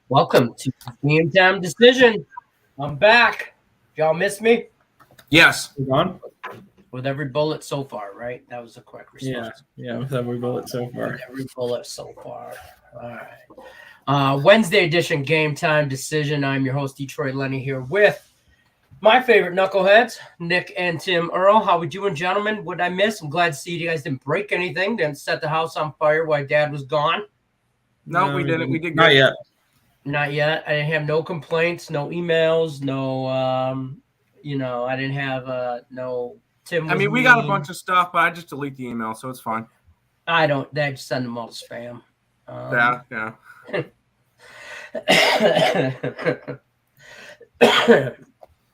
Welcome to Game Time Decision. I'm back. Y'all miss me? Yes. On? With every bullet so far, right? That was the correct response. Yeah, with every bullet so far. With every bullet so far. All right. Wednesday edition Game Time Decision. I'm your host, Detroit Lenny, here with my favorite knuckleheads, Nick and Tim Earl. How we doing, gentlemen? What did I miss? I'm glad to see you guys didn't break anything, didn't set the house on fire while Dad was gone. No, we didn't. We did good. Not yet. Not yet. I didn't have no complaints, no emails, no, I didn't have no Tim. I mean, we got a bunch of stuff, but I just delete the email, so it's fine. I don't. They just send them all to spam. Yeah.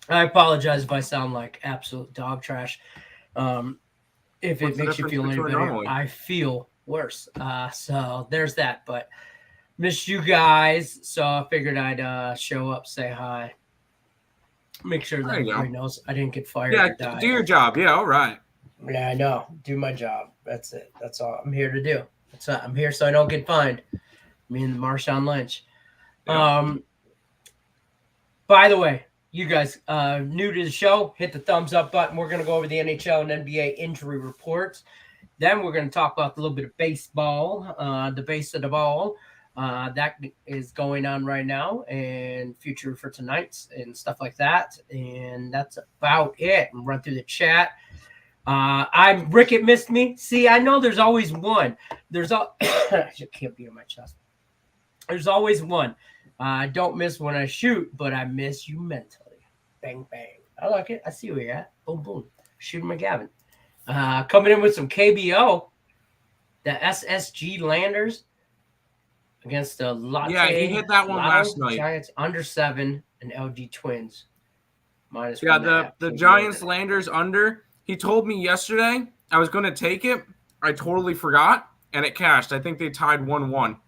I apologize if I sound like absolute dog trash. If it makes you feel any better, normally? I feel worse. So there's that. But miss you guys, so I figured I'd show up, say hi, make sure that everybody knows I didn't get fired. Yeah, do your job. Yeah, all right. Yeah, I know. Do my job. That's it. That's all I'm here to do. I'm here so I don't get fined. Me and Marshawn Lynch. Yeah. By the way, you guys new to the show, hit the thumbs up button. We're going to go over the NHL and NBA injury reports. Then we're going to talk about a little bit of baseball, the base of the ball. That is going on right now, and future for tonight and stuff like that. And that's about it. We'll run through the chat. Rickett missed me. See, I know there's always one. I can't beat on my chest. There's always one. I don't miss when I shoot, but I miss you mentally. Bang, bang. I like it. I see where you're at. Boom, boom. Shooting McGavin. Coming in with some KBO. The SSG Landers against the Latte. Yeah, he hit that one last night. Giants under 7 and LG Twins minus. Yeah, the Giants Landers under. He told me yesterday I was going to take it. I totally forgot, and it cashed. I think they tied 1-1.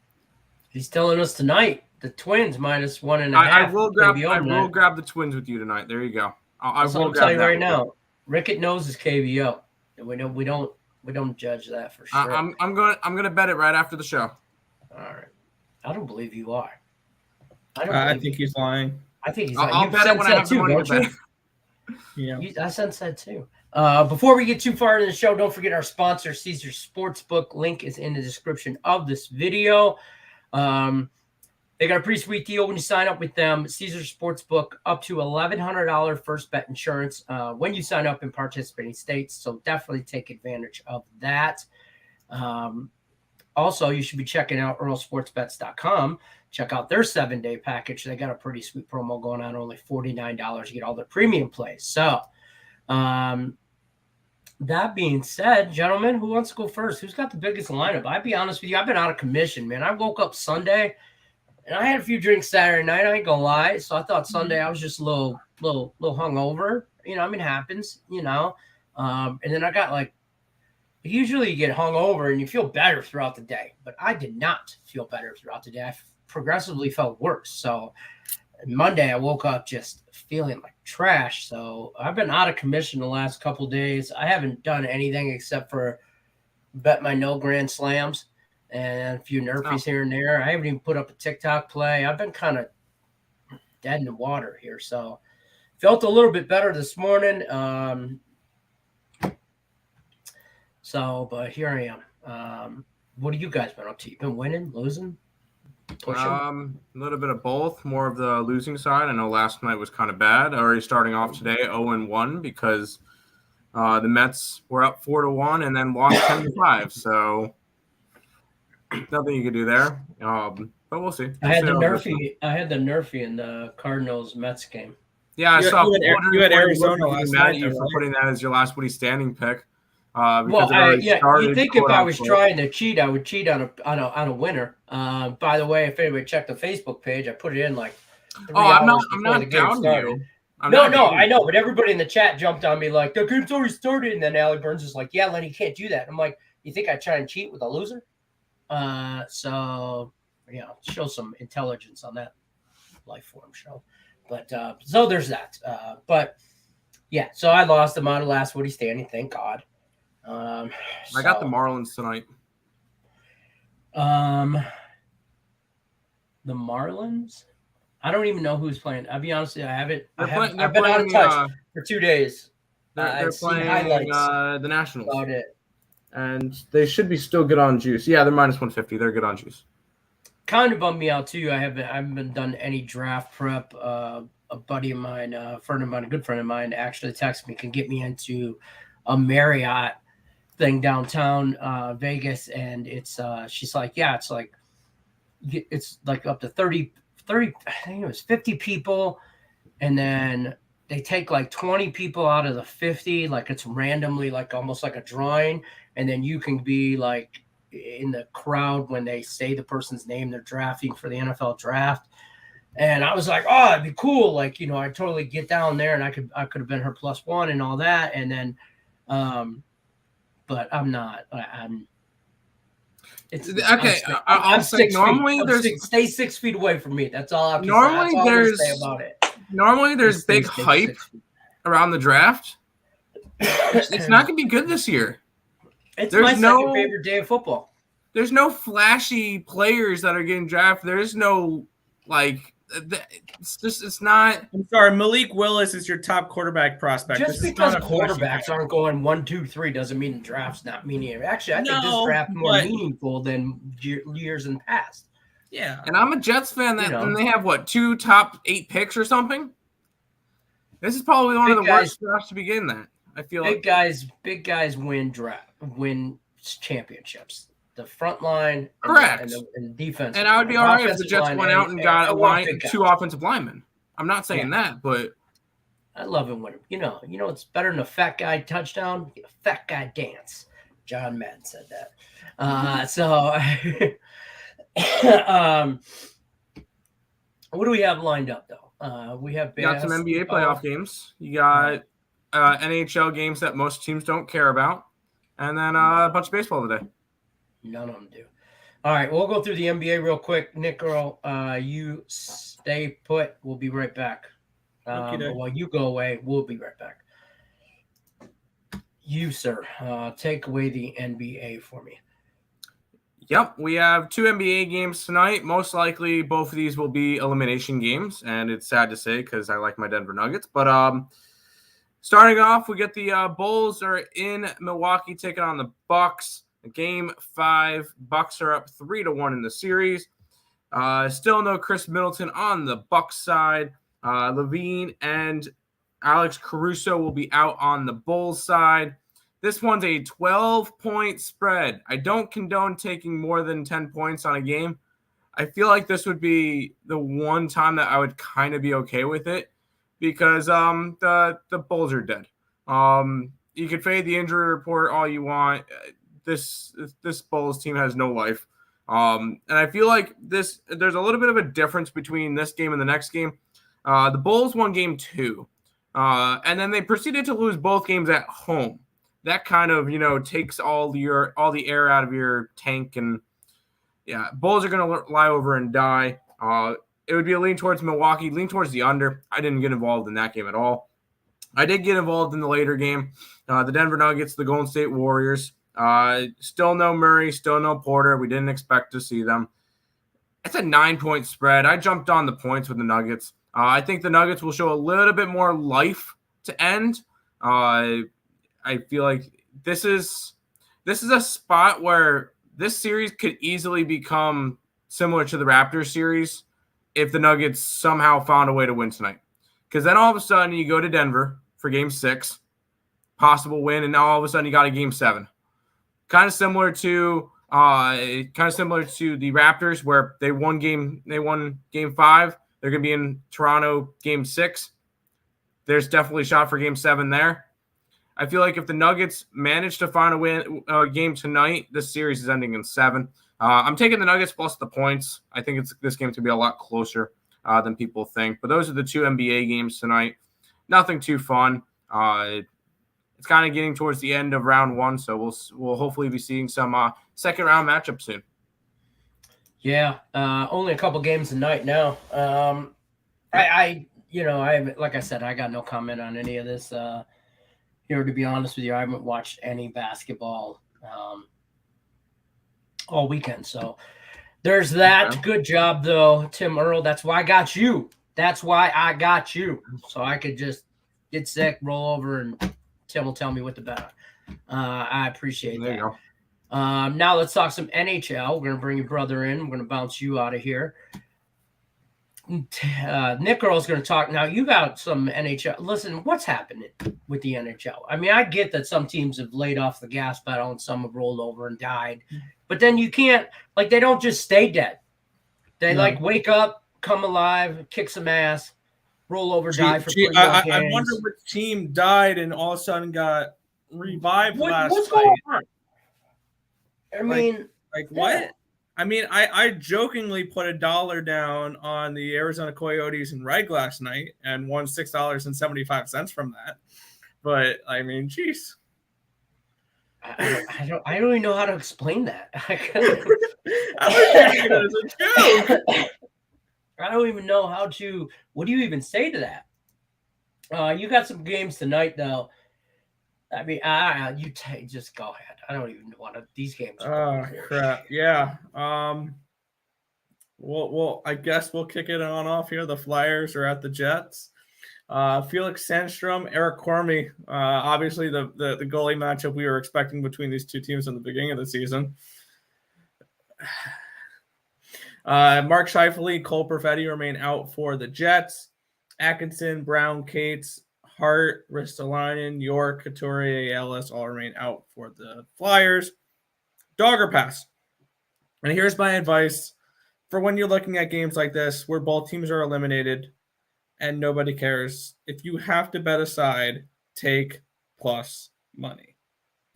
He's telling us tonight the Twins minus 1.5. I will grab the Twins with you tonight. There you go. I will tell you right now. Rickett knows his KBO, and we don't judge that for sure. I'm gonna bet it right after the show. All right. I don't believe you are. I think he's lying. I think he's lying. I'll bet it when I have the money to bet. Yeah. I sense that too. Before we get too far into the show, don't forget our sponsor, Caesars Sportsbook. Link is in the description of this video. They got a pretty sweet deal when you sign up with them. Caesars Sportsbook, up to $1,100 first bet insurance when you sign up in participating states. So definitely take advantage of that. Also, you should be checking out earlsportsbets.com. Check out their 7-day package. They got a pretty sweet promo going on, only $49. You get all their premium plays. So, that being said, gentlemen, who wants to go first? Who's got the biggest lineup? I'll be honest with you. I've been out of commission, man. I woke up Sunday, and I had a few drinks Saturday night. I ain't gonna lie. So I thought Sunday I was just a little hungover. It happens, And then I got usually you get hungover and you feel better throughout the day, but I did not feel better throughout the day. I progressively felt worse. So Monday I woke up just feeling like trash. So I've been out of commission the last couple of days. I haven't done anything except for bet my no grand slams and a few nerfies here and there. I haven't even put up a TikTok play. I've been kind of dead in the water here. So felt a little bit better this morning. But here I am. What have you guys been up to? You been winning, losing, pushing? A little bit of both. More of the losing side. I know last night was kind of bad. Already starting off today 0-1 because the Mets were up 4-1 and then lost 10-5. So nothing you could do there. But we'll see. I had the Nerfy in the Cardinals Mets game. Yeah, I saw you had Arizona last night. You for putting that as your last Woody standing pick. You think if I was trying to cheat, I would cheat on a winner. By the way, if anybody checked the Facebook page, I put it in I'm not down you. I know, but everybody in the chat jumped on me like the game's already started, and then Allie Burns is like, "Yeah, Lenny, you can't do that." I'm like, "You think I try and cheat with a loser?" Show some intelligence on that life form show. But so there's that. So I lost the model last Woody standing, thank God. I got the Marlins tonight. The Marlins? I don't even know who's playing. I'll be honest with you, I've been out playing, of touch for 2 days. They're I've seen playing highlights the Nationals. about it. And they should be still good on juice. Yeah, they're minus 150. They're good on juice. Kind of bummed me out too. I haven't been done any draft prep. A buddy of mine, a good friend of mine, actually texted me, can get me into a Marriott thing downtown Vegas, and it's she's like, yeah, it's like up to 30, I think it was 50 people, and then they take like 20 people out of the 50, like it's randomly, like almost like a drawing, and then you can be like in the crowd when they say the person's name they're drafting for the NFL draft. And I was like, oh, it'd be cool. Like, I totally get down there, and I could have been her +1 and all that. And then, but I'm not. It's okay. I'll say normally stay 6 feet away from me. That's all I can normally say. There's say about it. Normally there's big hype around the draft. It's not going to be good this year. It's my second favorite day of football. There's no flashy players that are getting drafted. There's no it's not. I'm sorry, Malik Willis is your top quarterback prospect. Just because quarterbacks aren't going 1, 2, 3 doesn't mean the draft's not meaningful. Actually, I think this draft more meaningful than years in the past. Yeah, and I'm a Jets fan and they have 2 top 8 picks or something. This is probably one of the worst drafts to begin that. I feel big guys win championships. The front line, correct, and defense. And I would be all right if the Jets went out and got 2 offensive linemen. I'm not saying that, but I love it when it's better than a fat guy touchdown, a fat guy dance. John Madden said that. So, what do we have lined up though? We got some NBA playoff games. You got NHL games that most teams don't care about, and then a bunch of baseball today. None of them do. All right, we'll go through the NBA real quick. Nick Earl, you stay put. We'll be right back. While you go away, we'll be right back. You, sir, take away the NBA for me. Yep, we have 2 NBA games tonight. Most likely, both of these will be elimination games, and it's sad to say because I like my Denver Nuggets. But starting off, we get the Bulls are in Milwaukee taking on the Bucks. Game 5, Bucks are up 3-1 in the series. Still no Chris Middleton on the Bucks side. Levine and Alex Caruso will be out on the Bulls side. This one's a 12-point spread. I don't condone taking more than 10 points on a game. I feel like this would be the one time that I would kind of be okay with it because the Bulls are dead. You could fade the injury report all you want. This Bulls team has no life. And I feel like there's a little bit of a difference between this game and the next game. The Bulls won game 2. And then they proceeded to lose both games at home. That kind of, takes all the air out of your tank. And yeah, Bulls are going to lie over and die. It would be a lean towards Milwaukee, lean towards the under. I didn't get involved in that game at all. I did get involved in the later game. The Denver Nuggets, the Golden State Warriors. Still no Murray, still no Porter. We didn't expect to see them. It's a 9-point spread. I jumped on the points with the Nuggets. I think the Nuggets will show a little bit more life to end. I feel like this is a spot where this series could easily become similar to the Raptors series if the Nuggets somehow found a way to win tonight. Because then all of a sudden you go to Denver for game 6, possible win, and now all of a sudden you got a game 7. Kind of similar to the Raptors where they won game 5. They're going to be in Toronto game 6. There's definitely a shot for game 7 there. I feel like if the Nuggets manage to find a game tonight, this series is ending in 7. I'm taking the Nuggets plus the points. I think this game's going to be a lot closer than people think. But those are the 2 NBA games tonight. Nothing too fun. It's kind of getting towards the end of round 1, so we'll hopefully be seeing some second round matchups soon. Yeah, only a couple games tonight now. I like I said, I got no comment on any of this. Here, to be honest with you, I haven't watched any basketball all weekend, so There's that. Okay. Good job, though, Tim Earl. That's why I got you. So I could just get sick, roll over, and Tim will tell me what to bet on. I appreciate There you that. go. Now let's talk some NHL. We're going to bring your brother in. We're going to bounce you out of here. Nick Earl's going to talk. Now, you got some NHL. Listen, what's happening with the NHL? I mean, I get that some teams have laid off the gas pedal and some have rolled over and died. But then you can't, like, they don't just stay dead. They, wake up, come alive, kick some ass, roll over, die for 20 I games. wonder which team died and all of a sudden got revived last what's night. going on? I mean, what? I mean, I jokingly put $1 down on the Arizona Coyotes and Reg last night and won $6.75 from that. But I mean, geez. I don't even know how to explain that. I don't even know how to. What do you even say to that? You got some games tonight, though. I mean, just go ahead. I don't even want to. These games. Oh crap! Yeah. Well, I guess we'll kick it on off here. The Flyers are at the Jets. Felix Sandstrom, Eric Cormy. Obviously, the goalie matchup we were expecting between these two teams in the beginning of the season. Mark Scheifele, Cole Perfetti remain out for the Jets. Atkinson, Brown, Cates, Hart, Ristolainen, York, Couturier, Ellis all remain out for the Flyers. Dogger pass. And here's my advice for when you're looking at games like this where both teams are eliminated and nobody cares. If you have to bet a side, take plus money.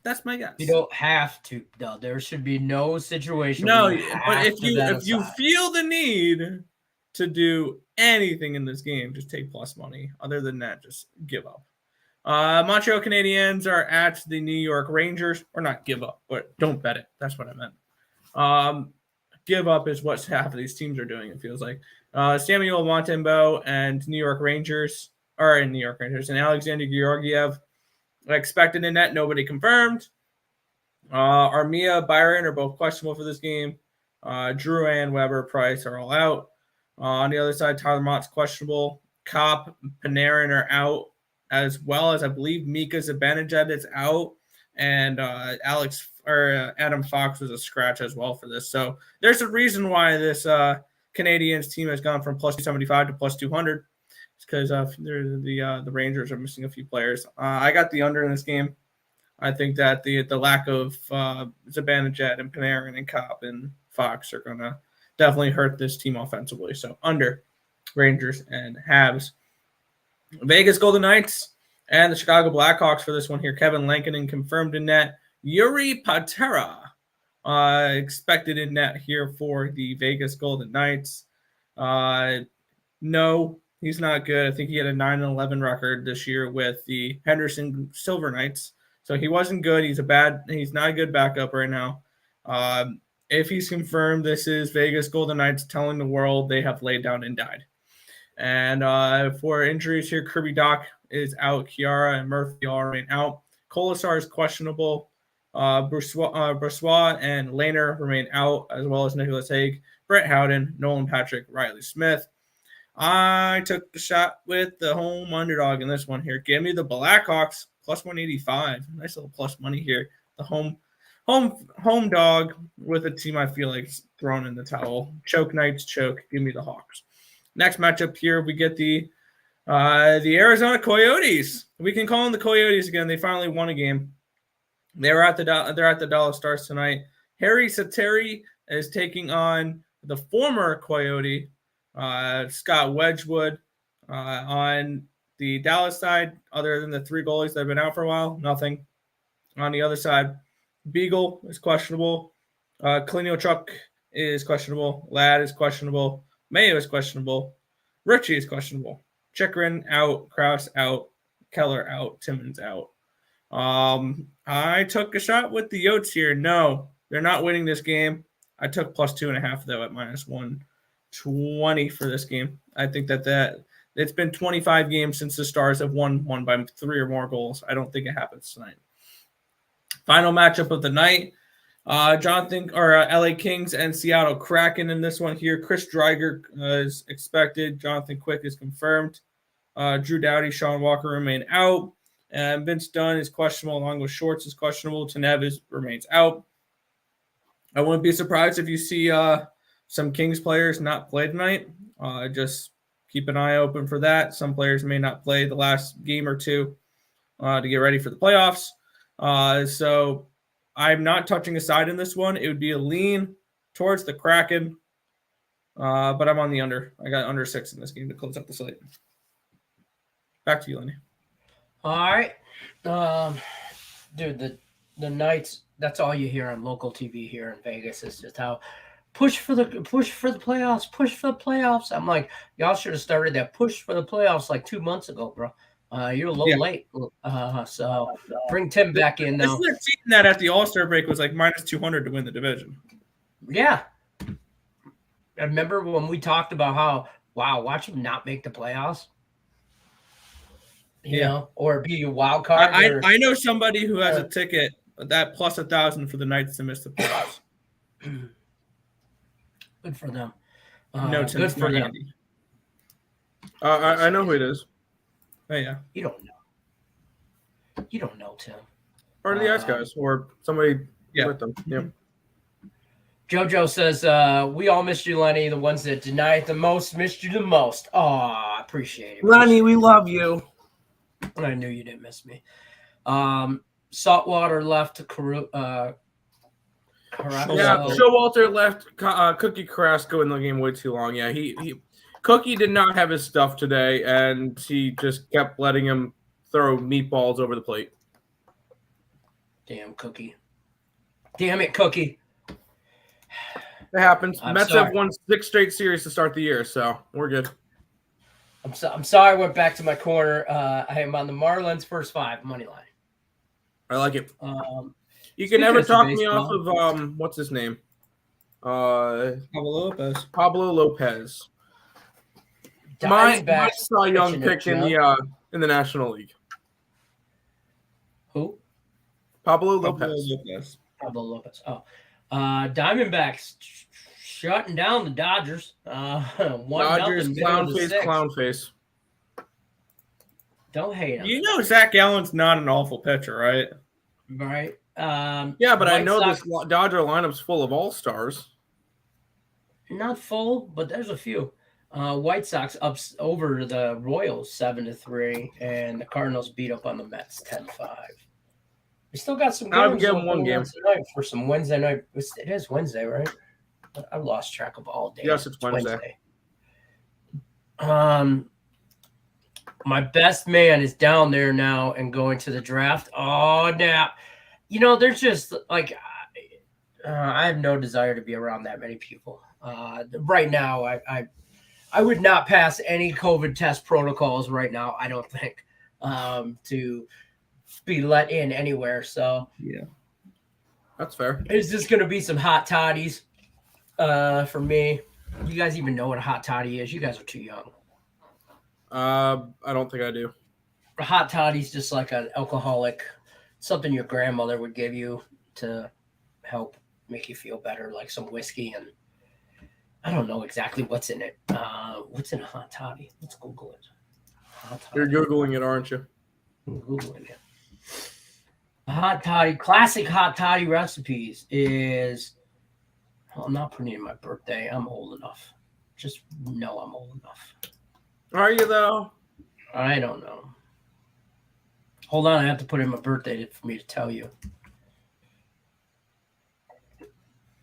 That's my guess. You don't have to, though. There should be no situation. No, but if you feel the need to do anything in this game, just take plus money. Other than that, just give up. Montreal Canadiens are at the New York Rangers, or not give up, but don't bet it. That's what I meant. Give up is what half of these teams are doing, it feels like. Samuel Montembeault and New York Rangers are in New York Rangers, and Alexander Georgiev expected in net, nobody confirmed. Armia, Byron are both questionable for this game. Drouin, Weber, Price are all out. On the other side, Tyler Mott's questionable. Kopp, Panarin are out, as well as I believe Mika Zibanejad is out, and Adam Fox was a scratch as well for this. So there's a reason why this Canadiens team has gone from plus 275 to plus 200. It's because the Rangers are missing a few players. I got the under in this game. I think that the lack of Zibanejad and Panarin and Kopp and Fox are going to definitely hurt this team offensively. So under Rangers and Habs. Vegas Golden Knights and the Chicago Blackhawks for this one here. Kevin Lankinen confirmed in net. Yuri Patera expected in net here for the Vegas Golden Knights. No, he's not good. I think he had a 9-11 record this year with the Henderson Silver Knights. So he wasn't good. He's not a good backup right now. If he's confirmed, this is Vegas Golden Knights telling the world they have laid down and died. And for injuries here, Kirby Doc is out. Chiara and Murphy all remain out. Kolasar is questionable. Brossoit and Lehner remain out, as well as Nicholas Hague, Brett Howden, Nolan Patrick, Riley Smith. I took the shot with the home underdog in this one here. Give me the Blackhawks plus 185. Nice little plus money here. The home dog with a team I feel like thrown in the towel. Choke Knights, choke. Give me the Hawks. Next matchup here, we get the Arizona Coyotes. We can call them the Coyotes again. They finally won a game. They're at the Dallas Stars tonight. Harry Sateri is taking on the former Coyote, Scott Wedgwood. On the Dallas side, other than the three goalies that have been out for a while, nothing. On the other side, Beagle is questionable. Kalinichuk is questionable. Ladd is questionable. Mayo is questionable. Ritchie is questionable. Chikrin out. Krause out. Keller out. Timmons out. I took a shot with the Yotes here. No, they're not winning this game. I took plus 2.5 though at minus 120 for this game. I think that it's been 25 games since the Stars have won by 3 or more goals. I don't think it happens tonight. Final matchup of the night. Jonathan or LA Kings and Seattle Kraken in this one here. Chris Driedger is expected. Jonathan Quick is confirmed. Drew Doughty, Sean Walker remain out. And Vince Dunn is questionable, along with Shorts is questionable. Tanev remains out. I wouldn't be surprised if you see some Kings players not play tonight. Just keep an eye open for that. Some players may not play the last game or two to get ready for the playoffs. So I'm not touching a side in this one. It would be a lean towards the Kraken, but I'm on the under. I got under 6 in this game to close out the slate. Back to you, Lenny. All right. Dude, the Knights, that's all you hear on local TV here in Vegas is just how push for the playoffs. I'm like, y'all should have started that push for the playoffs like 2 months ago, bro. You're a little late. So bring Tim back in now. This is a team that at the All-Star break was like minus 200 to win the division. Yeah. I remember when we talked about how, wow, watch them not make the playoffs. You know, or be a wild card. I know somebody who has a ticket that plus 1,000 for the Knights to miss the playoffs. Good for them. No, good for them. I know who it is. Oh, yeah. You don't know, Tim. Or the Ice Guys, or somebody with them. Yeah. JoJo says, we all missed you, Lenny. The ones that deny it the most missed you the most. Oh, I appreciate it. Lenny, we love you. I knew you didn't miss me. Saltwater left to Showalter Showalter left Cookie Carrasco in the game way too long. Yeah, Cookie did not have his stuff today, and he just kept letting him throw meatballs over the plate. Damn Cookie. Damn it, Cookie. It happens. Mets sorry. have won 6 straight series to start the year, so we're good. I'm sorry I went back to my corner. I am on the Marlins first 5 money line. I like it. You can never talk me off of what's his name? Pablo Lopez. Pablo Lopez. My Cy Young pick in the National League. Who? Pablo Lopez. Pablo Lopez. Oh. Diamondbacks shutting down the Dodgers. Dodgers, clown face. Don't hate him. You know Zach Allen's not an awful pitcher, right? Right. Yeah, but I know this Dodger lineup's full of all-stars. Not full, but there's a few. White Sox up over the Royals 7-3, and the Cardinals beat up on the Mets 10-5. We still got some games. Give them one game tonight for some Wednesday night. It is Wednesday, right? I've lost track of all day. Yes, it's Wednesday. My best man is down there now and going to the draft. Oh, now, there's just like I have no desire to be around that many people. Right now, I would not pass any COVID test protocols right now. I don't think to be let in anywhere. So yeah, that's fair. It's just going to be some hot toddies for me. You guys even know what a hot toddy is? You guys are too young. I don't think I do. A hot toddy's just like an alcoholic, something your grandmother would give you to help make you feel better, like some whiskey. And I don't know exactly what's in it. What's in a hot toddy? Let's Google it. You're Googling it, aren't you? I'm Googling it. Hot toddy, classic hot toddy recipes is. Well, I'm not putting in my birthday. I'm old enough. Just know I'm old enough. Are you though? I don't know. Hold on, I have to put in my birthday for me to tell you.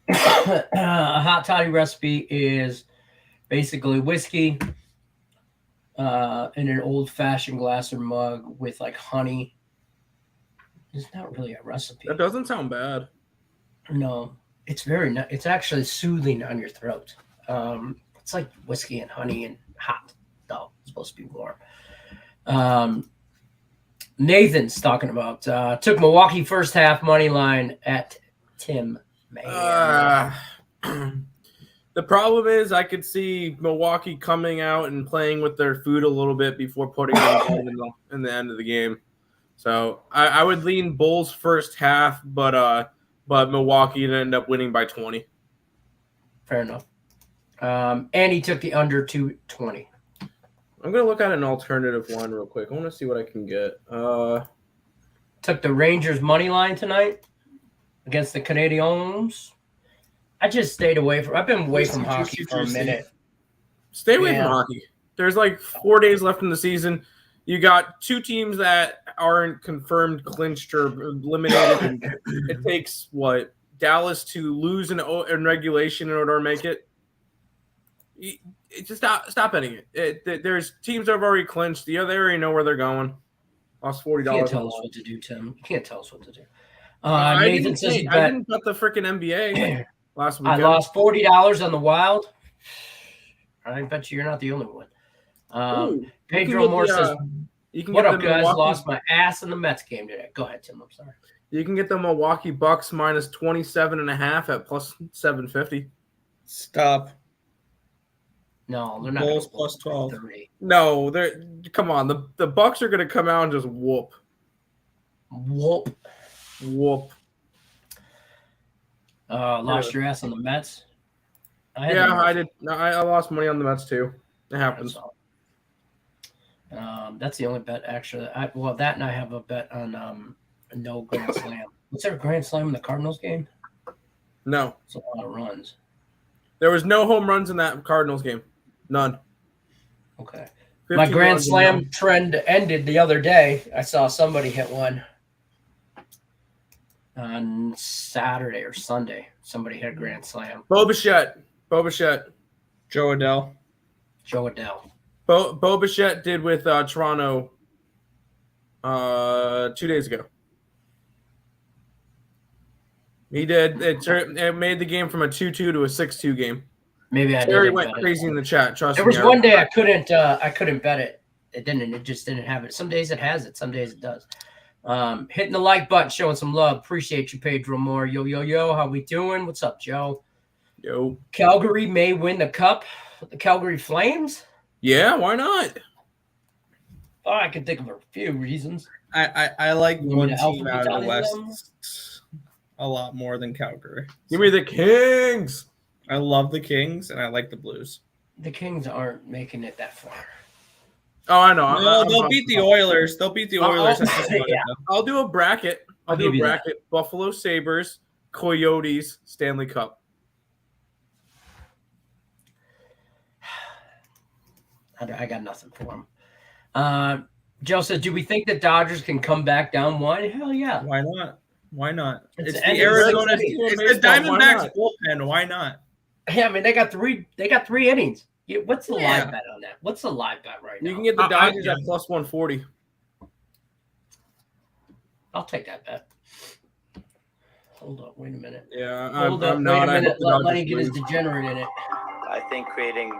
A hot toddy recipe is basically whiskey in an old-fashioned glass or mug with like honey. It's not really a recipe. That doesn't sound bad. No, it's it's actually soothing on your throat. It's like whiskey and honey and hot. Though it's supposed to be warm. Nathan's talking about took Milwaukee first half money line at Tim May. The problem is I could see Milwaukee coming out and playing with their food a little bit before putting them in the end of the game. So I would lean Bulls first half, but but Milwaukee ended up winning by 20. Fair enough. And he took the under 220. I'm going to look at an alternative one real quick. I want to see what I can get. Took the Rangers money line tonight against the Canadiens. I just stayed away from. I've been away from hockey for a minute. Stay away from hockey. There's like 4 days left in the season. You got two teams that aren't confirmed, clinched, or eliminated. It takes what, Dallas to lose in regulation in order to make it. Just stop betting it. There's teams that have already clinched. They already know where they're going. Lost $40. You can't tell us what to do, Tim. You can't tell us what to do. I Nathan says didn't bet the freaking NBA last weekend. I lost $40 on the Wild. I bet you're not the only one. Pedro Moore says, "What up, guys? Lost my ass in the Mets game today." Go ahead, Tim. I'm sorry. You can get the Milwaukee Bucks minus 27.5 at plus 750. Stop. No, they're not. Bulls plus 12. No, they're. Come on, the Bucks are going to come out and just whoop. Lost your ass on the Mets. I did. No, I lost money on the Mets too. It happens. That's the only bet actually. That and I have a bet on no grand slam. Was there a grand slam in the Cardinals game? No, it's a lot of runs. There was no home runs in that Cardinals game. None. Okay. My grand slam trend ended the other day. I saw somebody hit one on Saturday or Sunday. Somebody hit a grand slam. Bo Bichette. Joe Adell. Bo Bichette did with Toronto 2 days ago. He did. It made the game from a 2-2 to a 6-2 game. Maybe I Terry went crazy in the chat. Trust me. There was one day I couldn't bet it. It didn't. It just didn't have it. Some days it has it. Some days it does. Hitting the like button, showing some love. Appreciate you, Pedro Moore. Yo. How we doing? What's up, Joe? Yo. Calgary may win the cup. The Calgary Flames. Yeah, why not? Oh, I can think of a few reasons. I like one team out of the West a lot more than Calgary. Give me the Kings. I love the Kings, and I like the Blues. The Kings aren't making it that far. Oh, I know. No, they'll beat the Oilers. They'll beat the Oilers. I'll do a bracket. Buffalo Sabres, Coyotes, Stanley Cup. I got nothing for them. Joe said, "Do we think the Dodgers can come back down one?" Hell yeah. Why not? It's the Arizona. It's the Diamondbacks bullpen. Why not? Yeah, I mean they got three innings. What's the live bet on that? What's the live bet right now? You can get the Dodgers at plus 140. I'll take that bet. Hold up, wait a minute. Yeah, Hold up, wait a minute. Let Lenny get his degenerate in it. I think creating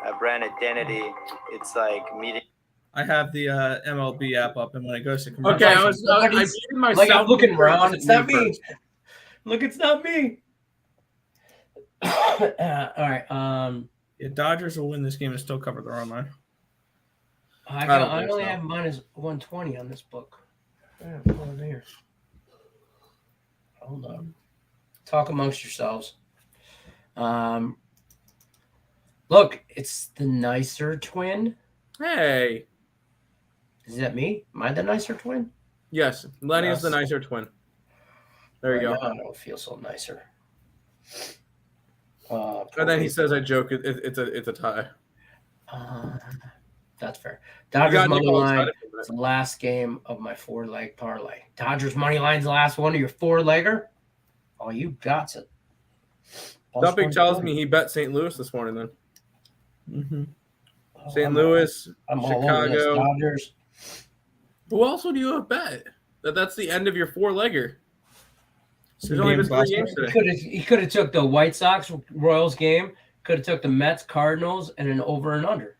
a brand identity, it's like meeting. I have the MLB app up, and when it goes to commercial, okay, I muted myself. I'm looking around. It's not me. Look, it's not me. All right. Yeah, Dodgers will win this game and still cover their own line. I only have minus 120 on this book. Hold on. Talk amongst yourselves. Look, it's the nicer twin. Hey. Is that me? Am I the nicer twin? Yes. Lenny is the nicer twin. There you go. I don't feel so nicer. And then he says, "I joke. It's a tie." That's fair. Dodgers money line. It's the last game of my 4-leg parlay. Dodgers money line's the last one of your 4-legger. Oh, you got it. Dumping tells me he bet St. Louis this morning. Then Mm-hmm. St. Louis, I'm Chicago. Dodgers. Who else would you have bet? That's the end of your 4-legger. There's only been 3 games today. He could have took the White Sox Royals game. Could have took the Mets Cardinals and an over and under.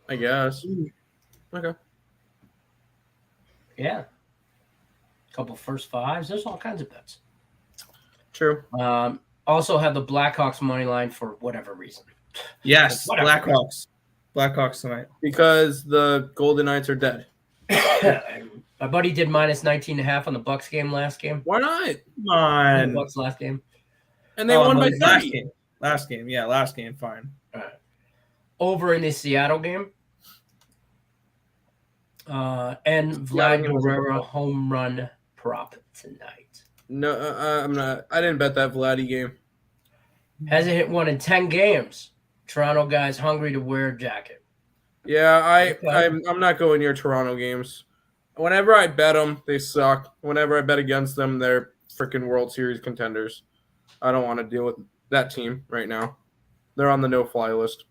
I guess. Okay. Yeah. A couple first fives. There's all kinds of bets. True. Also have the Blackhawks money line for whatever reason. Yes, Blackhawks. Blackhawks tonight. Because the Golden Knights are dead. My buddy did minus 19.5 on the Bucks game last game. Why not? Come on. The Bucks last game. And they won by last 30. game. Last game. Yeah, last game. Fine. All right. Over in the Seattle game. And Vlad Guerrero home run prop tonight. No, I'm not. I didn't bet that Vladdy game. Hasn't hit one in 10 games. Toronto guys hungry to wear a jacket. Yeah, I'm not going near Toronto games. Whenever I bet them, they suck. Whenever I bet against them, they're freaking World Series contenders. I don't want to deal with that team right now. They're on the no-fly list.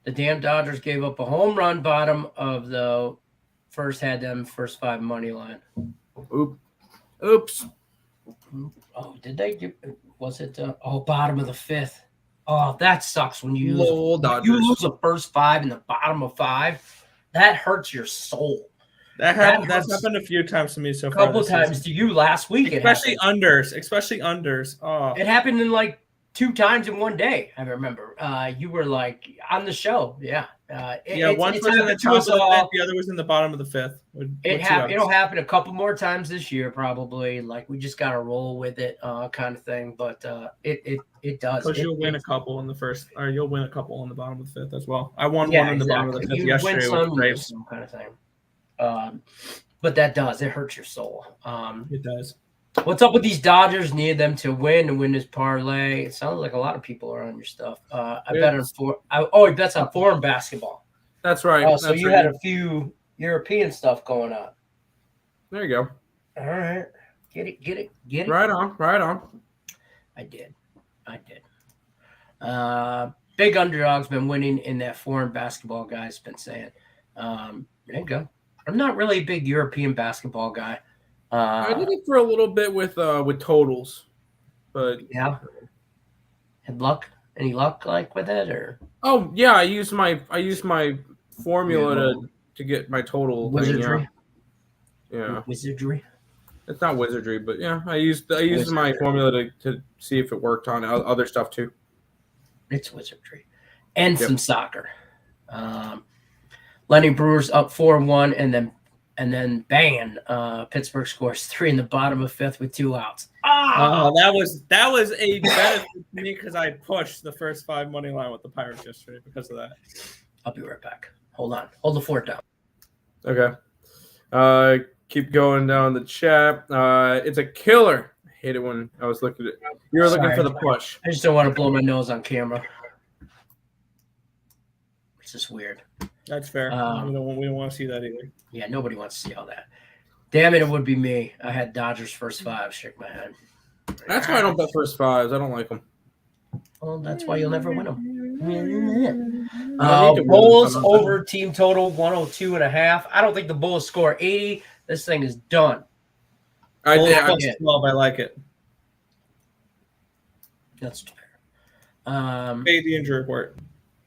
The damn Dodgers gave up a home run bottom of the first 5 money line. Oops. Oh, did they? Was it? Bottom of the 5th. Oh, that sucks when you lose the first 5 in the bottom of 5. That hurts your soul. That's happened a few times to me so far. A couple times to you last week. Especially unders. Oh, it happened in like 2 times in one day. I remember. You were like on the show. Yeah. One was in the top of the 5th, the other was in the bottom of the 5th. It'll happen a couple more times this year, probably. Like we just got to roll with it, kind of thing. But it does. Because you'll win a couple in the first, or you'll win a couple in the bottom of the 5th as well. I won one in the bottom of the 5th yesterday with the Braves. Some kind of thing. But that does. It hurts your soul. It does. What's up with these Dodgers? Need them to win this parlay. It sounds like a lot of people are on your stuff. He bets on foreign basketball. That's right. So you had a few European stuff going on. There you go. All right. Get it. Right on. I did. Big underdog's been winning in that foreign basketball, guys. Been saying. There you go. I'm not really a big European basketball guy. I did it for a little bit with totals, but yeah. Had luck? Any luck like with it or? Oh yeah, I used my formula to get my total. Wizardry. Yeah. Wizardry. It's not wizardry, but yeah, I used my formula to see if it worked on other stuff too. It's wizardry, and some soccer. Lenny Brewers up 4-1, and then bang, Pittsburgh scores 3 in the bottom of 5th with 2 outs. Oh, that was a benefit to me because I pushed the first 5 money line with the Pirates yesterday because of that. I'll be right back. Hold on. Hold the fort down. Okay. Keep going down the chat. It's a killer. I hate it when I was looking at it. You were looking for the push. I just don't want to blow my nose on camera. It's just weird. That's fair. We don't want to see that either. Yeah, nobody wants to see all that. Damn it would be me. I had Dodgers first 5. Shake my head. That's why I don't bet first 5s. I don't like them. Well, that's why you'll never win them. Bulls over team total 102.5. I don't think the Bulls score 80. This thing is done. I like it. That's fair. Made the injury report.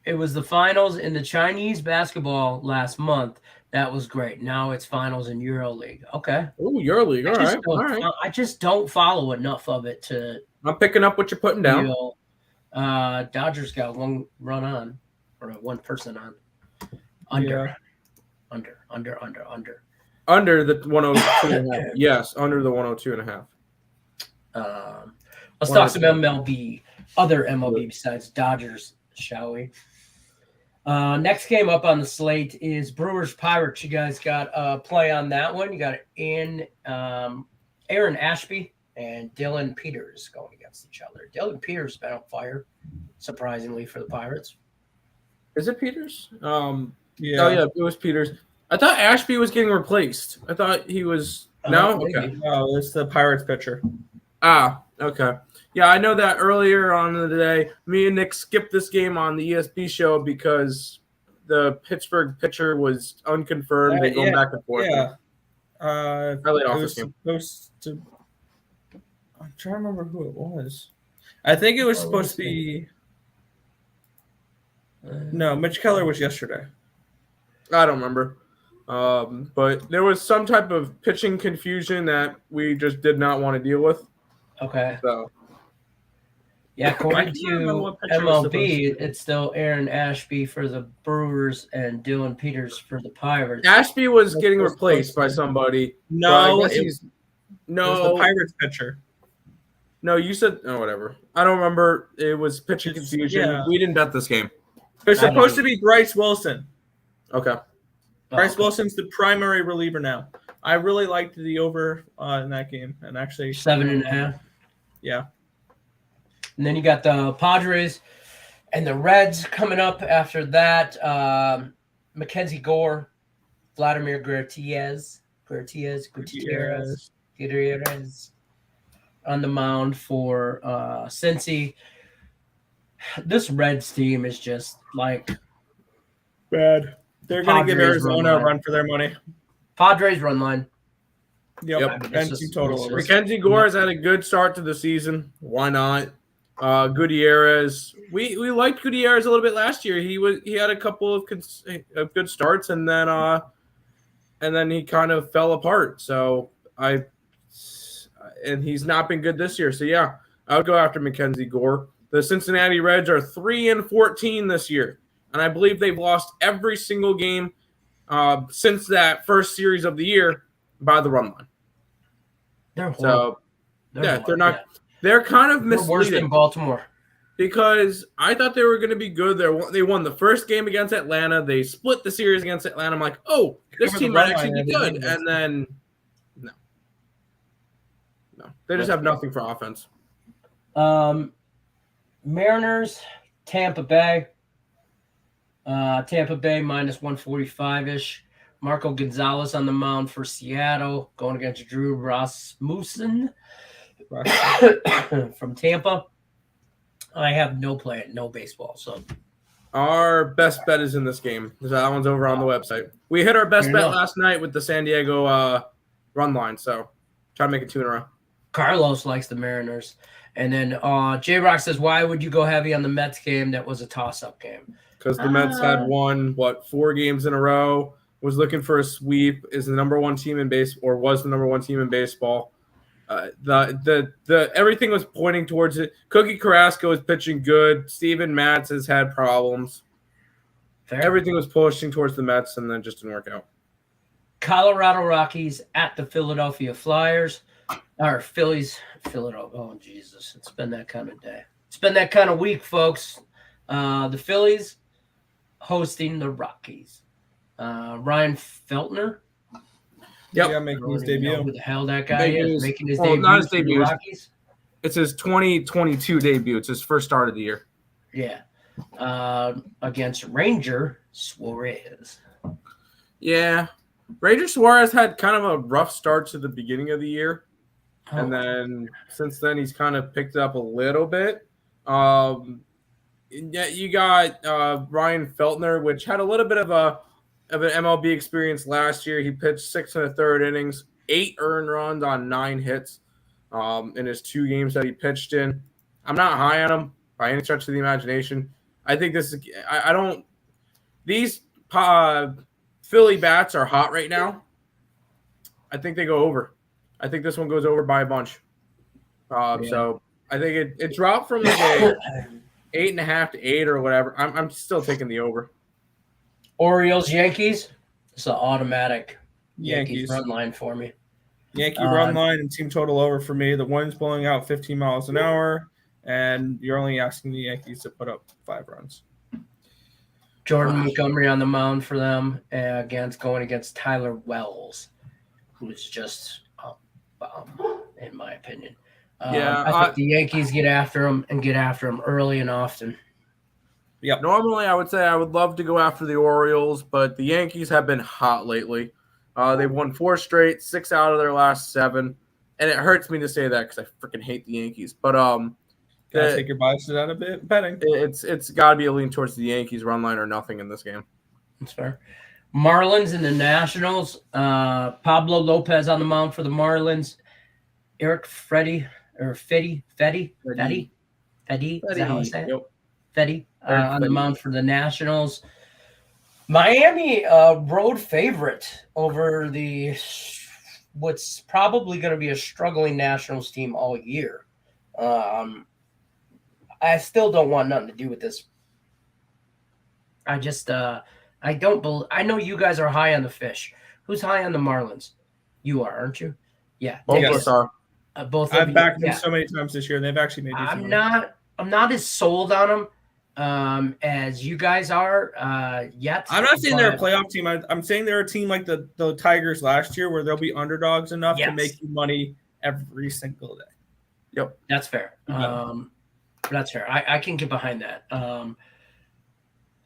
It was the finals in the Chinese basketball last month. That was great. Now it's finals in EuroLeague. Okay. Oh, EuroLeague. All right. I just don't follow enough of it to. I'm picking up what you're putting down. Dodgers got 1 run on, or 1 person on. Under. Under the 102.5. Yes, under the 102.5. Let's talk some MLB. Other MLB besides Dodgers, shall we? Next game up on the slate is Brewers Pirates. You guys got a play on that one. You got Aaron Ashby and Dylan Peters going against each other. Dylan Peters has been on fire, surprisingly, for the Pirates. Is it Peters? Yeah. Oh, yeah, it was Peters. I thought Ashby was getting replaced. I thought he was – no? Okay. No, it's the Pirates pitcher. Okay. Yeah, I know that earlier on in the day, me and Nick skipped this game on the ESB show because the Pittsburgh pitcher was unconfirmed. They go back and forth. Yeah. I laid off this game. I'm trying to remember who it was. I think it was supposed to be no, Mitch Keller was yesterday. I don't remember. But there was some type of pitching confusion that we just did not want to deal with. Okay. So Yeah, according I can't remember to what pitcher was supposed MLB, to. it's still Aaron Ashby for the Brewers and Dylan Peters for the Pirates. Ashby was That's getting what's replaced by supposed to. somebody. No, but I guess it he's was the no. Pirates pitcher. No, you said whatever. I don't remember. It was pitching confusion. Yeah. We didn't bet this game. It was supposed to be Bryce Wilson. Okay. Bryce Wilson's the primary reliever now. I really liked the over in that game, and actually 7.5. Yeah. And then you got the Padres and the Reds coming up after that. Mackenzie Gore, Vladimir Gutierrez on the mound for Cincy. This Reds team is just like bad. They're going to give Padres Arizona a run for their money. Padres run line. Yep. And team total over. Mackenzie Gore has had a good start to the season. Why not? Gutierrez. We liked Gutierrez a little bit last year. He had a couple of good starts, and then he kind of fell apart. So and he's not been good this year. So yeah, I would go after Mackenzie Gore. The Cincinnati Reds are 3-14 this year, and I believe they've lost every single game since that first series of the year by the run line. They're horrible. They're not. Yeah. They're kind of misleading. Worse than Baltimore. Because I thought they were going to be good. They won the first game against Atlanta. They split the series against Atlanta. I'm like, oh, this team might actually be good. And then, no. They just have nothing for offense. Mariners, Tampa Bay. Tampa Bay minus 145-ish. Marco Gonzalez on the mound for Seattle, going against Drew Rasmussen from Tampa. I have no baseball. So our best bet is in this game. That one's over on the website. We hit our best bet last night with the San Diego run line. So try to make it 2 in a row. Carlos likes the Mariners. And then J-Rock says, why would you go heavy on the Mets game that was a toss-up game? Because the Mets had won, 4 games in a row, was looking for a sweep, is the number one team in baseball, or was the number one team in baseball. The everything was pointing towards it. Cookie Carrasco is pitching good. Steven Matz has had problems. Fair. Everything was pushing towards the Mets, and then just didn't work out. Colorado Rockies at the Philadelphia Flyers. Or Phillies. Philadelphia. Oh, Jesus. It's been that kind of day. It's been that kind of week, folks. The Phillies hosting the Rockies. Ryan Feltner. Yep. Yeah, making his debut. Who the hell that guy is? Making his debut. Not his debut. Rockies? It's his 2022 debut. It's his first start of the year. Yeah. Against Ranger Suarez. Yeah. Ranger Suarez had kind of a rough start to the beginning of the year. And then since then, he's kind of picked up a little bit. You got Ryan Feltner, which had a little bit of an MLB experience last year. He pitched 6 1/3 innings, 8 earned runs on 9 hits in his 2 games that he pitched in. I'm not high on him by any stretch of the imagination. I think this is – I don't – these Philly bats are hot right now. I think they go over. I think this one goes over by a bunch. So I think it dropped from like 8.5 to 8 or whatever. I'm still taking the over. Orioles, Yankees. It's an automatic Yankees run line for me. Yankee run line and team total over for me. The wind's blowing out 15 miles an hour, and you're only asking the Yankees to put up 5 runs. Jordan Montgomery on the mound for them going against Tyler Wells, who's just a bum, in my opinion. I think the Yankees get after him early and often. Yep. Normally, I would say I would love to go after the Orioles, but the Yankees have been hot lately. They've won 4 straight, 6 out of their last 7, and it hurts me to say that because I freaking hate the Yankees. But gotta take your biases out a bit. Betting. It's got to be a lean towards the Yankees run line or nothing in this game. That's fair. Marlins and the Nationals. Pablo Lopez on the mound for the Marlins. Eric Fetty. Is that how I say it? Yep. Fetty on the mound for the Nationals. Miami road favorite over what's probably going to be a struggling Nationals team all year. I still don't want nothing to do with this. I just I don't believe. I know you guys are high on the Fish. Who's high on the Marlins? You are, aren't you? Yeah, Both of us are. Both of I've you. backed them Yeah. so many times this year, and they've actually made decent money. I'm not as sold on them as you guys are yet. I'm not saying they're a playoff team. I'm saying they're a team like the Tigers last year, where they'll be underdogs enough to make you money every single day. Yep, that's fair. That's fair. I can get behind that.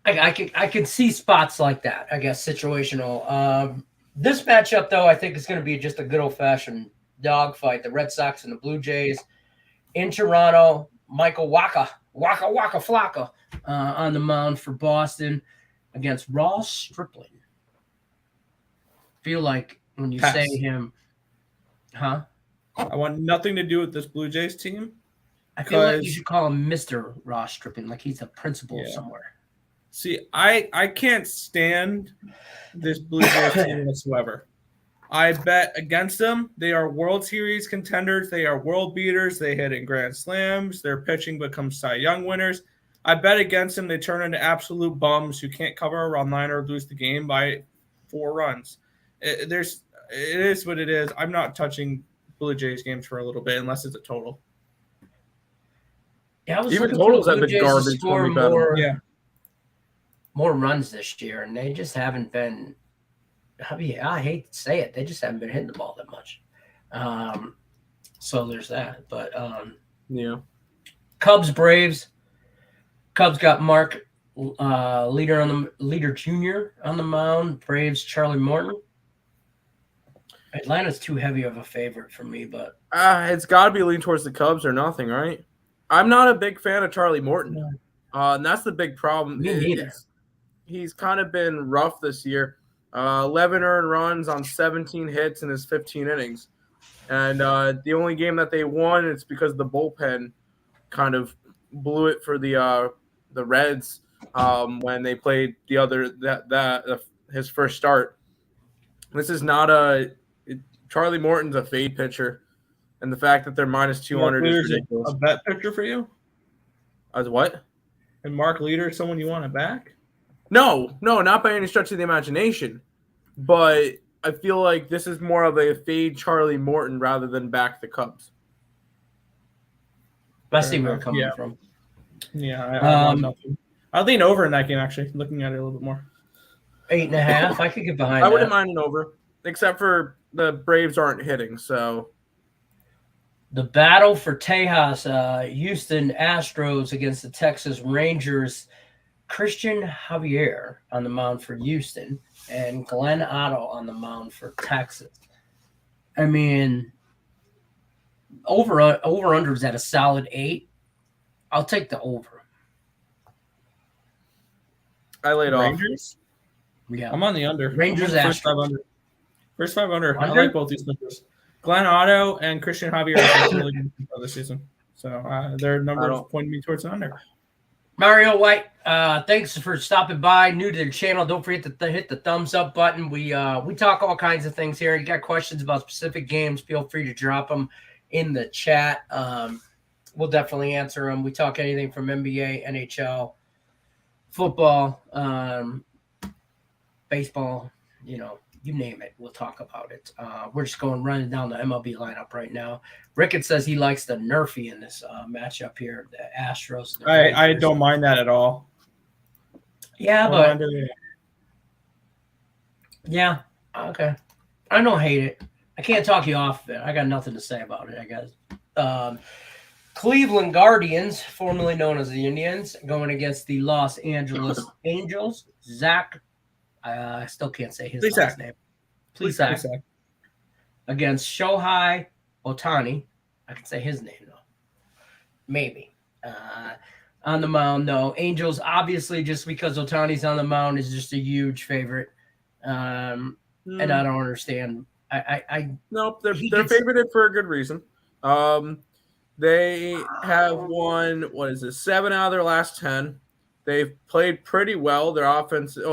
I can see spots like that. I guess situational. This matchup, though, I think is going to be just a good old-fashioned dogfight. The Red Sox and the Blue Jays in Toronto. Michael Waka Flocka on the mound for Boston against Ross Stripling. Feel like when you say him, huh? I want nothing to do with this Blue Jays team. I feel like you should call him Mr. Ross Stripling, like he's a principal somewhere. See, I can't stand this Blue Jays team whatsoever. I bet against them. They are World Series contenders. They are world beaters. They hit in grand slams. Their pitching becomes Cy Young winners. I bet against them. They turn into absolute bums who can't cover a run line or lose the game by 4 runs. It is what it is. I'm not touching Blue Jays games for a little bit unless it's a total. Yeah, even totals have been garbage. More runs this year, and they just haven't been. I hate to say it, they just haven't been hitting the ball that much. So there's that. But Cubs Braves. Cubs got Mark Leader Jr. on the mound. Braves Charlie Morton. Atlanta's too heavy of a favorite for me, but it's got to be leaning towards the Cubs or nothing, right? I'm not a big fan of Charlie Morton, and that's the big problem. Me neither. He's kind of been rough this year. 11 earned runs on 17 hits in his 15 innings, and the only game that they won, it's because the bullpen kind of blew it for the Reds when they played his first start. This is not Charlie Morton's a fade pitcher, and the fact that they're minus 200 is ridiculous. A bet pitcher for you? As what? And Mark Leader, someone you want to back? No, not by any stretch of the imagination. But I feel like this is more of a fade Charlie Morton rather than back the Cubs. I see where you're coming from. Yeah, I lean over in that game, actually, looking at it a little bit more. 8.5. I could get behind that. I wouldn't mind an over, except for the Braves aren't hitting, so. The battle for Tejas, Houston Astros against the Texas Rangers. Christian Javier on the mound for Houston and Glenn Otto on the mound for Texas. I mean, over-under is at a solid 8. I'll take the over. I laid Rangers? off. Yeah. I'm on the under. Rangers first 5 under. First 5 under. I like both these numbers. Glenn Otto and Christian Javier are really good this season. So their numbers pointing me towards an under. Mario White, thanks for stopping by. New to the channel, don't forget to hit the thumbs up button. We talk all kinds of things here. You got questions about specific games, feel free to drop them in the chat. We'll definitely answer them. We talk anything from NBA, NHL, football, baseball, you name it. We'll talk about it. We're just running down the MLB lineup right now. Rickett says he likes the Nerfy in this matchup here, the Astros. I don't mind that at all. Yeah, but yeah, okay. I don't hate it. I can't talk you off of it. I got nothing to say about it, I guess. Cleveland Guardians, formerly known as the Indians, going against the Los Angeles Angels. Zach, I still can't say his last name. Please, Zach. Against Shohei Ohtani. I can say his name, though. Maybe. On the mound, though. Angels, obviously, just because Ohtani's on the mound, is just a huge favorite. And I don't understand. Nope, they're favorited for a good reason. They have won, 7 out of their last 10. They've played pretty well. Their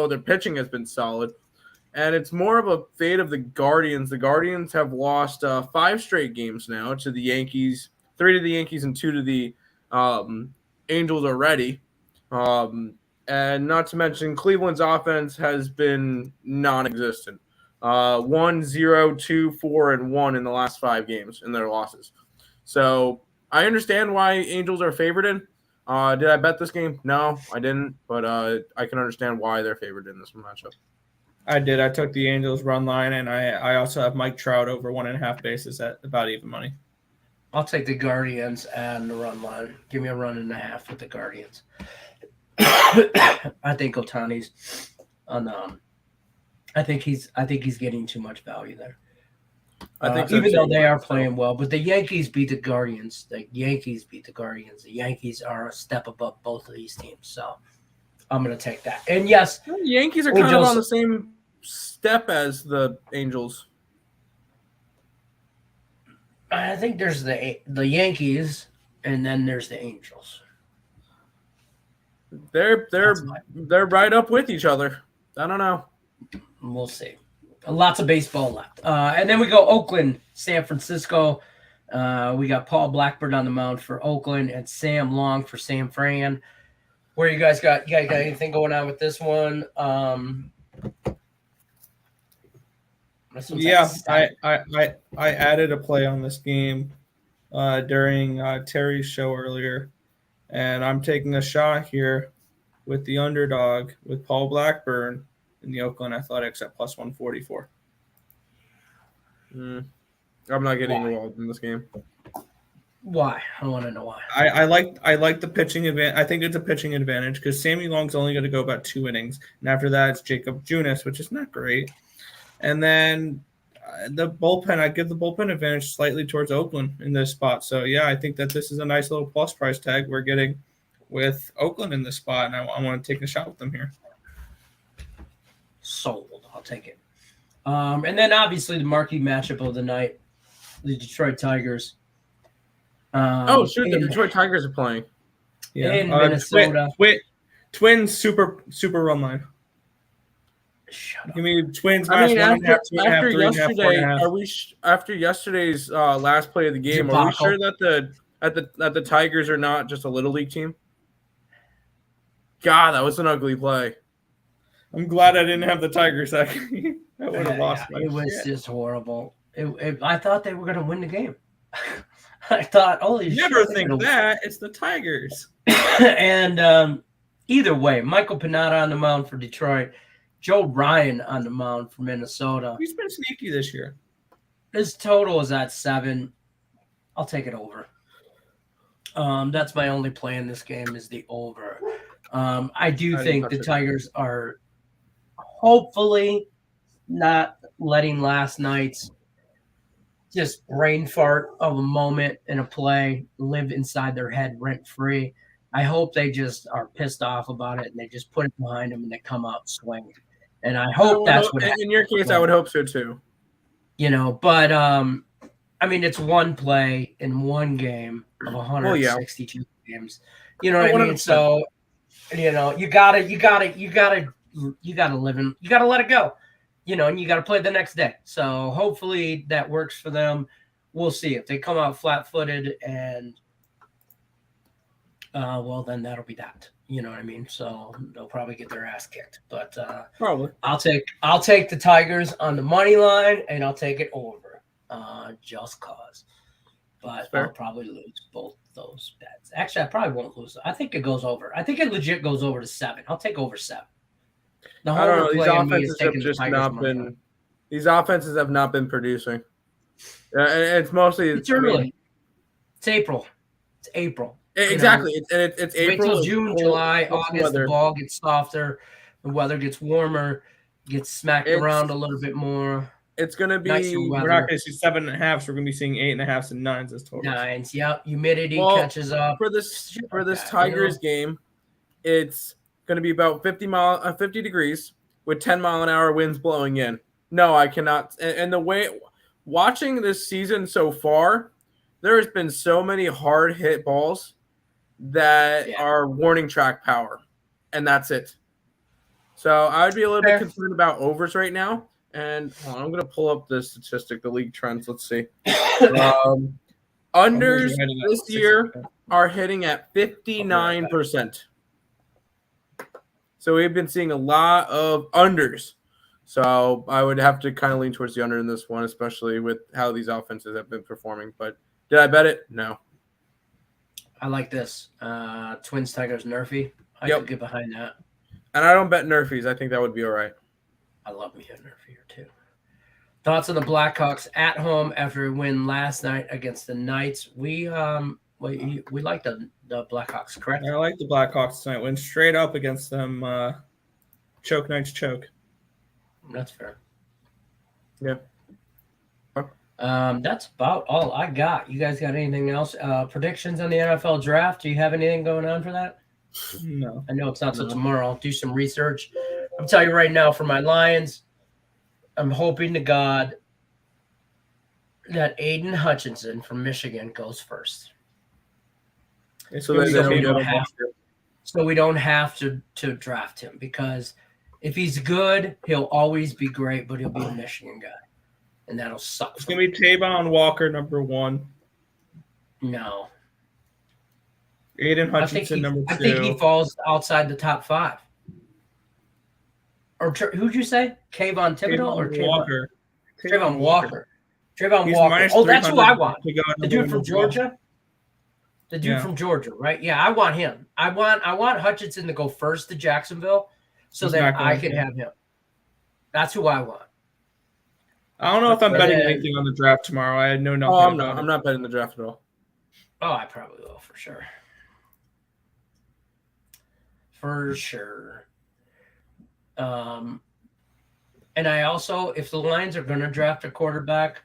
their pitching has been solid. And it's more of a fate of the Guardians. The Guardians have lost 5 straight games now to the Yankees, 3 to the Yankees and 2 to the Angels are ready. And not to mention, Cleveland's offense has been non-existent. 1-0, 2, 4, and 1 in the last 5 games in their losses. So I understand why Angels are favored in. Did I bet this game? No, I didn't. But I can understand why they're favored in this matchup. I did. I took the Angels run line, and I also have Mike Trout over 1.5 bases at about even money. I'll take the Guardians and the run line. Give me a 1.5 with the Guardians. I think Ohtani's on. I think he's getting too much value there. I think so even too. though they are playing well, but the Yankees beat the Guardians. The Yankees are a step above both of these teams, so I'm going to take that. And yes, the Yankees are kind of on the same step as the Angels. I think there's the Yankees, and then there's the Angels. They're right up with each other. I don't know. We'll see. Lots of baseball left. And then we go Oakland, San Francisco. We got Paul Blackburn on the mound for Oakland and Sam Long for San Fran. Where you guys got anything going on with this one? Yeah, I added a play on this game during Terry's show earlier, and I'm taking a shot here with the underdog with Paul Blackburn in the Oakland Athletics at plus 144. I'm not getting involved in this game. Why? I want to know why. I like the pitching advantage. I think it's a pitching advantage because Sammy Long's only going to go about 2 innings, and after that it's Jacob Junis, which is not great. And then the bullpen, I give the bullpen advantage slightly towards Oakland in this spot. So, yeah, I think that this is a nice little plus price tag we're getting with Oakland in this spot, and I want to take a shot with them here. Sold. I'll take it. And then, obviously, the marquee matchup of the night, the Detroit Tigers. The Detroit Tigers are playing. Yeah, in Minnesota. Twins super run line. Shut up. Give me Twins. I mean, after yesterday's last play of the game, are we sure that the Tigers are not just a little league team? God, that was an ugly play. I'm glad I didn't have the Tigers that game. I would have lost. It was just horrible. I thought they were going to win the game. I thought, holy shit. Never think that. It's the Tigers. And either way, Michael Pineda on the mound for Detroit. Joe Ryan on the mound for Minnesota. He's been sneaky this year. His total is at 7. I'll take it over. That's my only play in this game is the over. I do think the Tigers are hopefully not letting last night's just brain fart of a moment in a play live inside their head rent free. I hope they just are pissed off about it and they just put it behind them and they come out swinging. And I hope that's what in your case, I would hope so too. But I mean, it's one play in one game of 162 games. You know what I mean? So, you gotta live in, you gotta let it go. And you gotta play the next day. So hopefully that works for them. We'll see if they come out flat-footed and well, then that'll be that. You know what I mean? So they'll probably get their ass kicked. But probably I'll take the Tigers on the money line and I'll take it over. Just cause. But I'll probably lose both those bets. Actually, I probably won't lose. I think it goes over. I think it legit goes over to 7. I'll take over 7. I don't know. These offenses have just not been. These offenses have not been producing. It's mostly. It's early. It's April. Exactly. It's April. Wait till June, July, August. The ball gets softer. The weather gets warmer. Gets smacked around a little bit more. It's going to be. We're not going to see 7.5s. We're going to be seeing 8.5s and 9s as total. 9s. Yep. Humidity catches up. For this Tigers game, it's going to be about 50 degrees with 10-mile-an-hour winds blowing in. No, I cannot. And the way watching this season so far, there has been so many hard hit balls that are warning track power, and that's it. So I would be a little bit concerned about overs right now. And I'm going to pull up the statistic, the league trends. Let's see. Unders this year are hitting at 59%. So we've been seeing a lot of unders. So I would have to kind of lean towards the under in this one, especially with how these offenses have been performing. But did I bet it? No. I like this. Twins, Tigers, Nerfy. I could get behind that. And I don't bet Nerfies. I think that would be all right. I love me a Nerfy here too. Thoughts on the Blackhawks at home after a win last night against the Knights? We like the Blackhawks, correct? I like the Blackhawks tonight. Went straight up against them. Choke Knights choke. That's fair. Yeah. That's about all I got. You guys got anything else? Predictions on the NFL draft? Do you have anything going on for that? No. I know it's not till tomorrow. I'll do some research. I'm telling you right now, for my Lions, I'm hoping to God that Aiden Hutchinson from Michigan goes first. So we don't have to draft him, because if he's good, he'll always be great, but he'll be a Michigan guy, and that'll suck. It's going to be Tavon Walker, number 1. No. Aiden Hutchinson, number 2. I think he falls outside the top 5. Or who'd you say? Kayvon Thibodeau or Walker? Trayvon Walker. Trayvon Walker. Oh, that's who I want. The dude from Georgia? The dude from Georgia, right? Yeah, I want him. I want Hutchinson to go first to Jacksonville so that I can have him. That's who I want. I don't know if I'm betting anything on the draft tomorrow. I know nothing about it. I'm not betting the draft at all. Oh, I probably will for sure. For sure. And I also, if the Lions are going to draft a quarterback,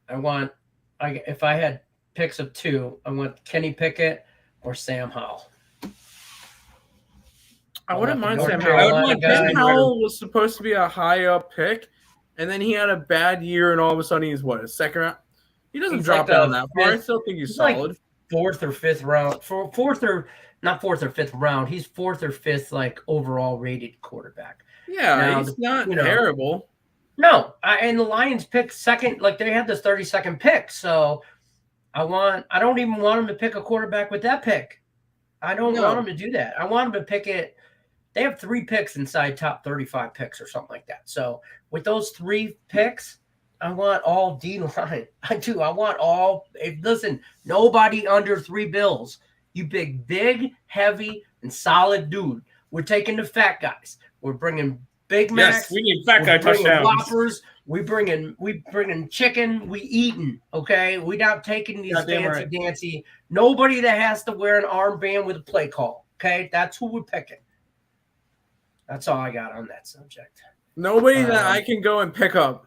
if I had picks of 2, I want Kenny Pickett or Sam Howell. I wouldn't mind Sam Howell. Sam Howell was supposed to be a high up pick, and then he had a bad year, and all of a sudden he's a second round. He doesn't drop down that far. I still think he's solid. Like 4th or 5th round. Not 4th or 5th round. He's 4th or 5th overall rated quarterback. Yeah, now, he's not terrible. No, and the Lions picked second. They had this 32nd pick, so I don't even want him to pick a quarterback with that pick. I don't want him to do that. I want him to pick it. They have 3 picks inside top 35 picks or something like that. So with those 3 picks, I want all D-line. I do. I want all. Listen, nobody under 3 bills. You big, heavy, and solid dude. We're taking the fat guys. We're bringing Big Macs. Yes, we need fat guy touchdowns. Whoppers. We bringing chicken. We eating. Okay, we not taking these fancy. Nobody that has to wear an armband with a play call. Okay, that's who we're picking. That's all I got on that subject. Nobody that I can go and pick up.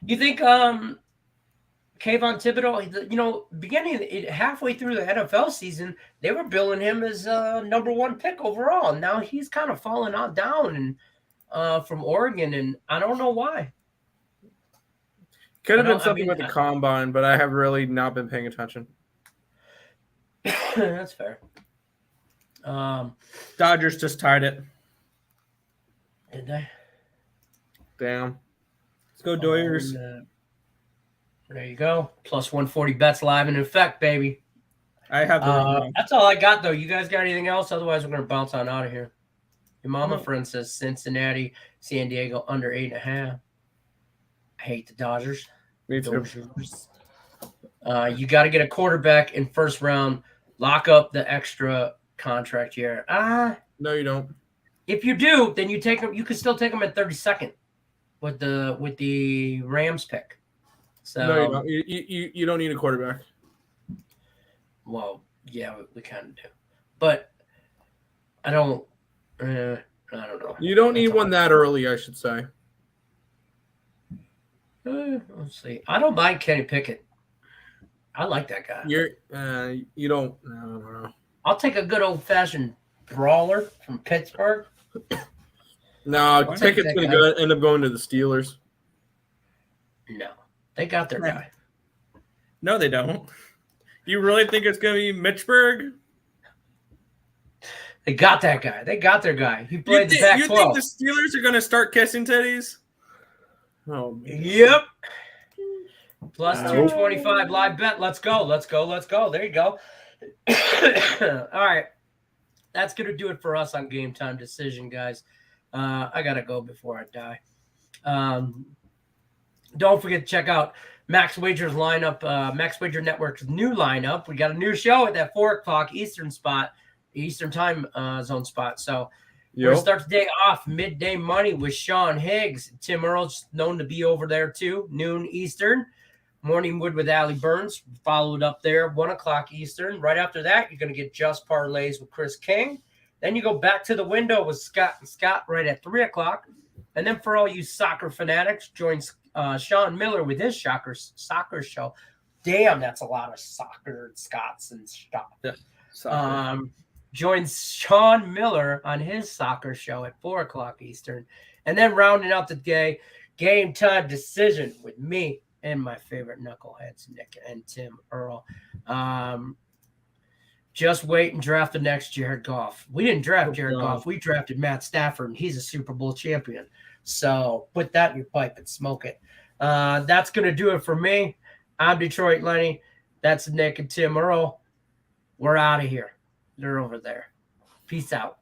You think Kayvon Thibodeau, halfway through the NFL season, they were billing him as number 1 pick overall. Now he's kind of fallen down from Oregon, and I don't know why. Could have been something with the combine, but I have really not been paying attention. That's fair. Dodgers just tied it. Did they? Damn. Let's go Doyers. There you go. Plus 140 bets live in effect, baby. I have. That's all I got, though. You guys got anything else? Otherwise, we're going to bounce on out of here. Your mama friend says Cincinnati, San Diego under 8.5. I hate the Dodgers. Me too. You got to get a quarterback in first round. Lock up the extra contract year. No, you don't. If you do, then you take him. You can still take him at 32nd with the Rams pick. So no, you don't. You don't need a quarterback. Well, yeah, we kind of do, but I don't. I don't know. You don't need one that early, I should say. Let's see. I don't mind Kenny Pickett. I like that guy. You don't. I don't know. I'll take a good old fashioned brawler from Pittsburgh. No, Pickett's going to end up going to the Steelers. No, they got their guy. No, they don't. You really think it's going to be Mitchburg? They got that guy. They got their guy. He played the Pac-12. You think the Steelers are going to start kissing titties? Oh, man. Yep. Plus 225 live bet. Let's go. There you go. All right. That's going to do it for us on Game Time Decision, guys. I got to go before I die. Don't forget to check out Max Wager's lineup, Max Wager Network's new lineup. We got a new show at that 4 o'clock Eastern time zone spot. So we're going to start the day off midday money with Sean Higgs. Tim Earle's known to be over there too, noon Eastern. Morning Wood with Allie Burns, followed up there, 1 o'clock Eastern. Right after that, you're going to get Just Parlays with Chris King. Then you go back to the window with Scott and Scott right at 3 o'clock. And then for all you soccer fanatics, join Sean Miller with his soccer show. Damn, that's a lot of soccer and Scots and stuff. Yeah, joins Sean Miller on his soccer show at 4 o'clock Eastern. And then rounding out the day, Game Time Decision with me and my favorite knuckleheads, Nick and Tim Earle. Just wait and draft the next Jared Goff. We didn't draft Jared Goff. We drafted Matt Stafford, and he's a Super Bowl champion. So put that in your pipe and smoke it. That's going to do it for me. I'm Detroit Lenny. That's Nick and Tim Earle. We're out of here. They're over there. Peace out.